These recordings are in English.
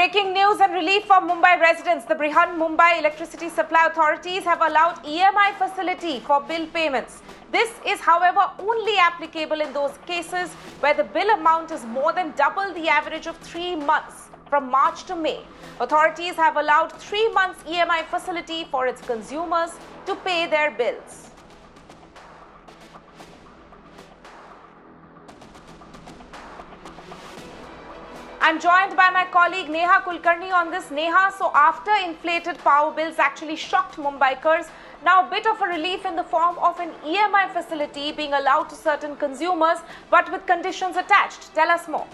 Breaking news and relief for Mumbai residents. The Brihan Mumbai Electricity Supply Authorities have allowed EMI facility for bill payments. This is, however, only applicable in those cases where the bill amount is more than double the average of 3 months from March to May. Authorities have allowed 3 months EMI facility for its consumers to pay their bills. I'm joined by my colleague Neha Kulkarni on this. Neha, so after inflated power bills actually shocked Mumbaikars, now a bit of a relief in the form of an EMI facility being allowed to certain consumers, but with conditions attached. Tell us more.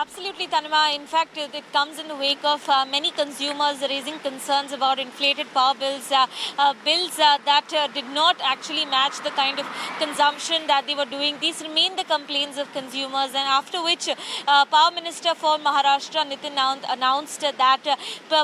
Absolutely, Tanima. In fact, it comes in the wake of many consumers raising concerns about inflated power bills, that did not actually match the kind of consumption that they were doing. These remain the complaints of consumers, and after which Power Minister for Maharashtra, Nitin Raut, announced that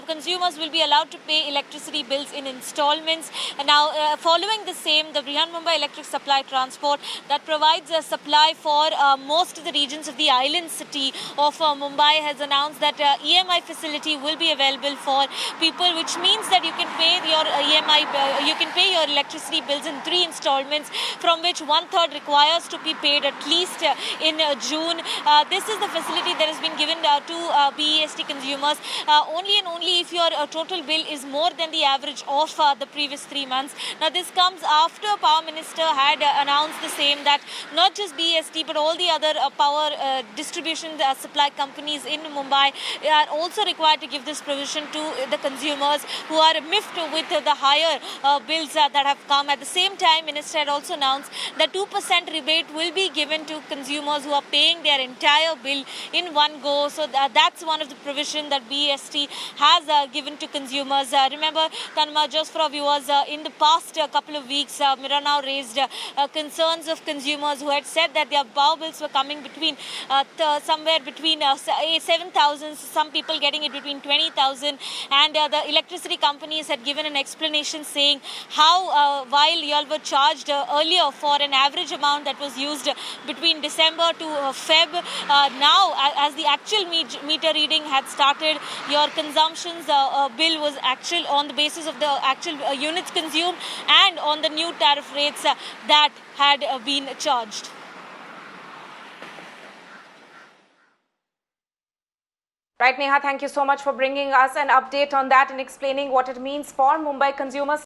consumers will be allowed to pay electricity bills in installments. Now, following the same, the Brihan Mumbai Electric Supply Transport that provides a supply for most of the regions of the island city of Mumbai has announced that EMI facility will be available for people, which means that you can pay your you can pay your electricity bills in 3 installments, from which 1/3 requires to be paid at least in June. This is the facility that has been given to BEST consumers only and only if your total bill is more than the average of the previous 3 months. Now, this comes after Power Minister had announced the same, that not just BEST but all the other power distribution supply companies in Mumbai are also required to give this provision to the consumers who are miffed with the higher bills that have come. At the same time, Minister had also announced that 2% rebate will be given to consumers who are paying their entire bill in one go. So that's one of the provision that BEST has given to consumers. Remember, Tanma, just for our viewers, in the past couple of weeks, Mirana raised concerns of consumers who had said that their power bills were coming between somewhere between 7,000, some people getting it between 20,000, and the electricity companies had given an explanation saying how while y'all were charged earlier for an average amount that was used between December to Feb, now as the actual meter reading had started, your consumption's bill was actual on the basis of the actual units consumed and on the new tariff rates that had been charged. Right, Neha, thank you so much for bringing us an update on that and explaining what it means for Mumbai consumers.